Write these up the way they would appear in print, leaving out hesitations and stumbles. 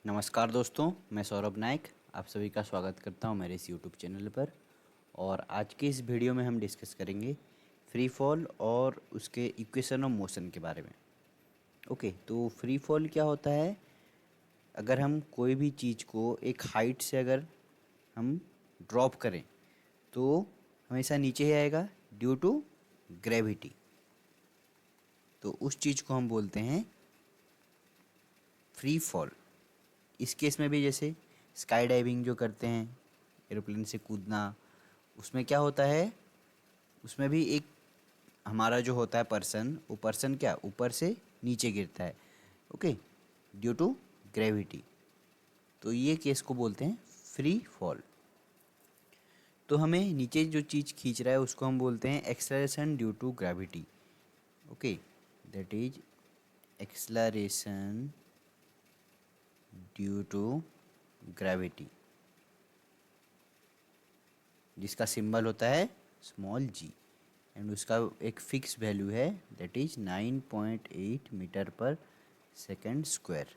नमस्कार दोस्तों, मैं सौरभ नायक आप सभी का स्वागत करता हूं मेरे इस यूट्यूब चैनल पर। और आज के इस वीडियो में हम डिस्कस करेंगे फ्री फॉल और उसके इक्वेशन ऑफ मोशन के बारे में। ओके, तो फ्री फॉल क्या होता है? अगर हम कोई भी चीज़ को एक हाइट से अगर हम ड्रॉप करें तो हमेशा नीचे ही आएगा ड्यू टू ग्रेविटी। तो उस चीज़ को हम बोलते हैं फ्री फॉल। इस केस में भी जैसे स्काई डाइविंग जो करते हैं, एरोप्लेन से कूदना, उसमें क्या होता है, उसमें भी एक हमारा जो होता है पर्सन, वो पर्सन क्या ऊपर से नीचे गिरता है। Okay, due to gravity. तो ये केस को बोलते हैं फ्री फॉल। तो हमें नीचे जो चीज़ खींच रहा है उसको हम बोलते हैं acceleration due to gravity. Okay, that is acceleration due to gravity, जिसका सिंबल होता है स्मॉल जी, एंड उसका एक फिक्स वैल्यू है, that is 9.8 metre per second square.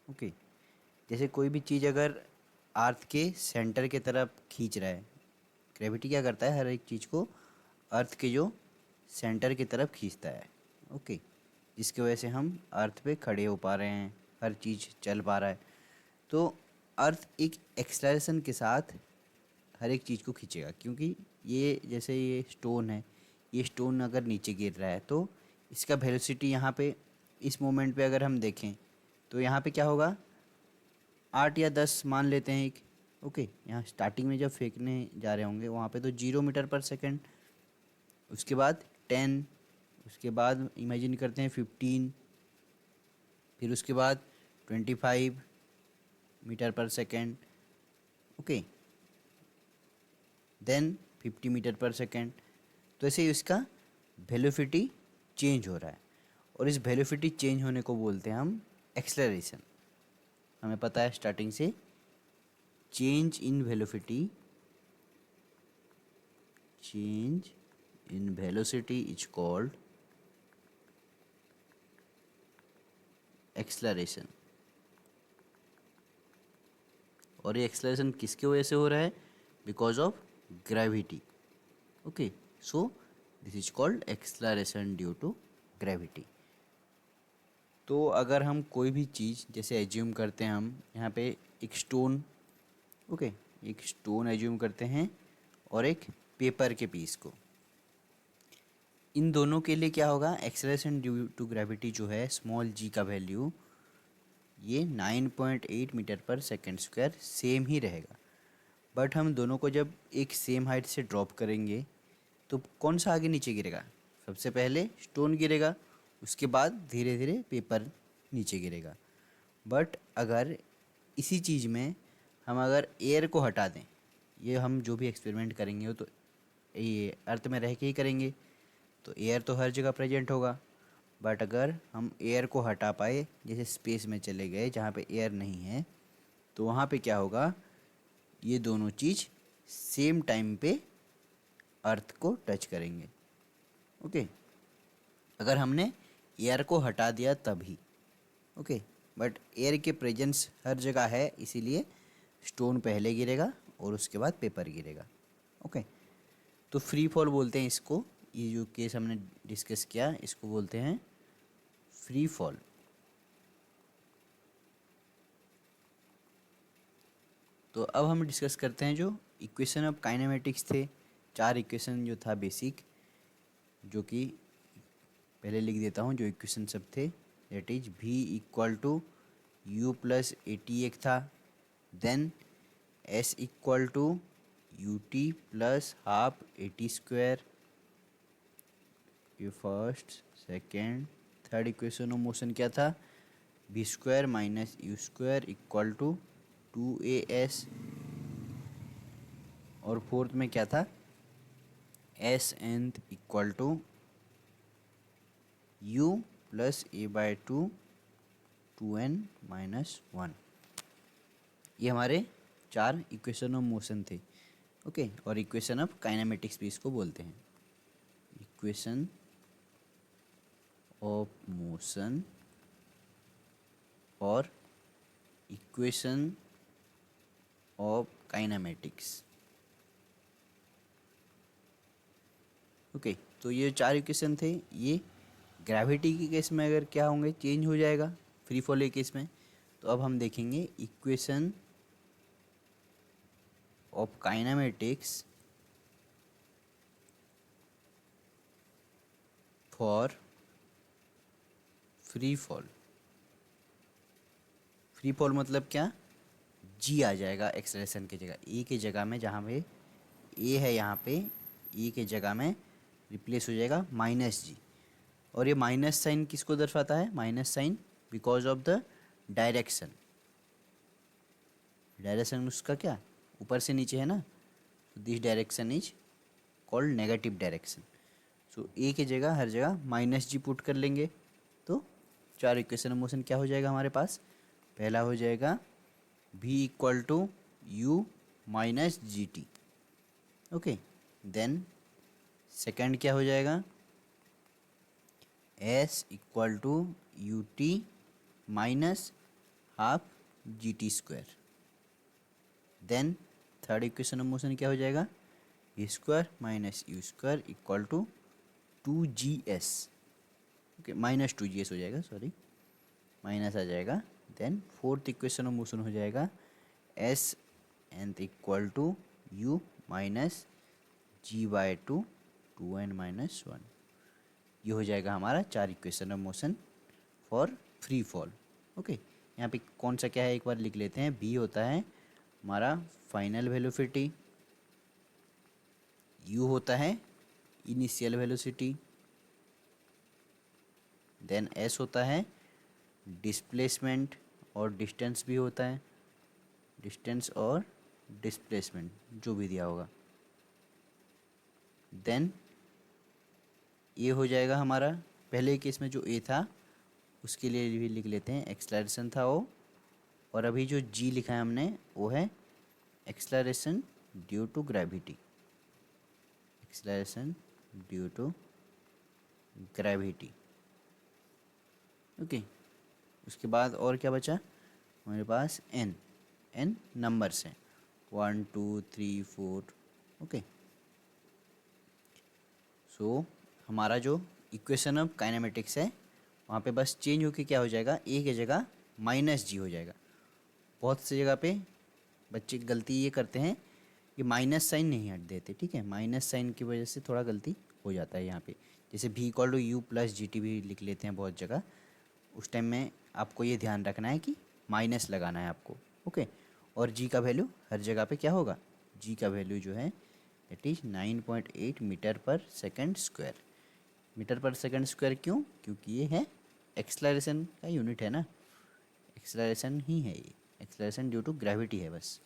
Okay, जैसे कोई भी चीज़ अगर अर्थ के सेंटर के तरफ खींच रहा है, ग्रेविटी क्या करता है, हर एक चीज़ को अर्थ के जो सेंटर की तरफ खींचता है। ओके, जिसकी वजह से हम अर्थ पे खड़े हो पा रहे हैं, हर चीज़ चल पा रहा है। तो अर्थ एक एक्सलरेशन के साथ हर एक चीज़ को खींचेगा, क्योंकि ये जैसे ये स्टोन है, ये स्टोन अगर नीचे गिर रहा है तो इसका वेलोसिटी यहाँ पे इस मोमेंट पे अगर हम देखें तो यहाँ पे क्या होगा, 8 या 10 मान लेते हैं एक। ओके, यहाँ स्टार्टिंग में जब फेंकने जा रहे होंगे वहाँ पे तो 0 मीटर पर सेकेंड, उसके बाद 10, उसके बाद इमेजिन करते हैं 15, फिर उसके बाद 25 metre per second. Okay, then 50 metre per second. तो ऐसे ही इसका वेलोसिटी चेंज हो रहा है, और इस वेलोसिटी चेंज होने को बोलते हैं हम एक्सेलरेशन। हमें पता है स्टार्टिंग से change in velocity, change in velocity is called acceleration. और ये एक्सेलरेशन किसकी वजह से हो रहा है? Because of gravity. Okay, so this is called acceleration due to gravity. तो अगर हम कोई भी चीज़ जैसे एज्यूम करते हैं, हम यहाँ पे एक स्टोन, ओके, एक स्टोन एज्यूम करते हैं और एक पेपर के पीस को, इन दोनों के लिए क्या होगा, एक्सेलरेशन ड्यू टू ग्रेविटी जो है स्मॉल जी का वैल्यू ये 9.8 metre per second square same ही रहेगा। बट हम दोनों को जब एक सेम हाइट से ड्रॉप करेंगे तो कौन सा आगे नीचे गिरेगा? सबसे पहले स्टोन गिरेगा, उसके बाद धीरे धीरे पेपर नीचे गिरेगा। बट अगर इसी चीज़ में हम अगर एयर को हटा दें, ये हम जो भी एक्सपेरिमेंट करेंगे वो तो ये अर्थ में रह के ही करेंगे, तो एयर तो हर जगह प्रेजेंट होगा। बट अगर हम एयर को हटा पाए, जैसे स्पेस में चले गए जहाँ पे एयर नहीं है, तो वहाँ पे क्या होगा, ये दोनों चीज़ सेम टाइम पे अर्थ को टच करेंगे। ओके, अगर हमने एयर को हटा दिया तभी। ओके, बट एयर के प्रेजेंस हर जगह है, इसीलिए स्टोन पहले गिरेगा और उसके बाद पेपर गिरेगा। ओके, तो फ्री फॉल बोलते हैं इसको, ये जो केस हमने डिस्कस किया इसको बोलते हैं फ्री फॉल। तो अब हम डिस्कस करते हैं जो इक्वेशन ऑफ काइनेमेटिक्स थे, 4 इक्वेशन जो था बेसिक, जो कि पहले लिख देता हूँ जो इक्वेशन सब थे। That is v equal to you plus A T एक था, then s equal to you T plus half A T square, ये first, second, third equation of motion क्या था, v square minus you square equal to 2as, और fourth में क्या था, s nth equal to u plus a by 2n-1। ये हमारे 4 equation of motion थे। ओके, और इक्वेशन ऑफ काइनेमेटिक्स भी इसको बोलते हैं, इक्वेशन ऑफ मोशन और इक्वेशन ऑफ काइनेमेटिक्स। ओके, तो ये 4 इक्वेशन थे। ये ग्रेविटी के केस में अगर क्या होंगे, चेंज हो जाएगा फ्री फॉल के केस में। तो अब हम देखेंगे equation of kinematics for free fall. Free fall मतलब क्या, जी आ जाएगा एक्सेलरेशन की जगह, ए के जगह में, जहाँ पे ए है यहाँ पे ए के जगह में रिप्लेस हो जाएगा माइनस जी। और ये माइनस साइन किसको दर्शाता है, minus sign because of the direction. Direction उसका क्या, ऊपर से नीचे है ना, तो this direction is called negative direction. So A की जगह हर जगह माइनस जी पुट कर लेंगे, तो 4 इक्वेशन ऑफ मोशन क्या हो जाएगा हमारे पास। पहला हो जाएगा v equal to u minus G T. Okay, then second क्या हो जाएगा, s equal to you T minus half G T square. Then third equation of motion क्या हो जाएगा, v square minus you square equal to 2gs। Okay, minus 2gs हो जाएगा, sorry minus आ जाएगा। Then fourth equation of motion हो जाएगा s nth equal to u minus G by two 2n minus 1। ये हो जाएगा हमारा 4 equation of motion for free fall. Okay, यहाँ पे कौन सा क्या है एक बार लिख लेते हैं। b होता है हमारा फाइनल वेलोसिटी, u होता है इनिशियल वेलोसिटी, देन s होता है डिस्प्लेसमेंट और डिस्टेंस भी होता है, डिस्टेंस और डिस्प्लेसमेंट जो भी दिया होगा। देन ये हो जाएगा हमारा, पहले केस में जो ए था उसके लिए भी लिख लेते हैं, एक्सलरेशन था वो, और अभी जो जी लिखा है हमने वो है acceleration due to gravity. Acceleration due to gravity. Okay, उसके बाद और क्या बचा हमारे पास, एन। एन नंबर्स हैं 1 2 3 4। ओके, सो हमारा जो इक्वेशन ऑफ काइनेमेटिक्स है वहाँ पे बस चेंज होके क्या हो जाएगा, ए की जगह माइनस जी हो जाएगा। बहुत सी जगह पे बच्चे गलती ये करते हैं कि माइनस साइन नहीं हट देते, ठीक है, माइनस साइन की वजह से थोड़ा गलती हो जाता है यहाँ पे। जैसे भी equal to you plus G T भी लिख लेते हैं बहुत जगह, उस टाइम में आपको ये ध्यान रखना है कि माइनस लगाना है आपको। ओके, और जी का वैल्यू हर जगह पे क्या होगा, जी का वैल्यू जो है it is 9.8 metre per second square. Metre per second square क्यों, क्योंकि ये है एक्सलरेशन का यूनिट है ना, एक्सलरेशन ही है ये, एक्सलरेशन ड्यू टू ग्रेविटी है बस।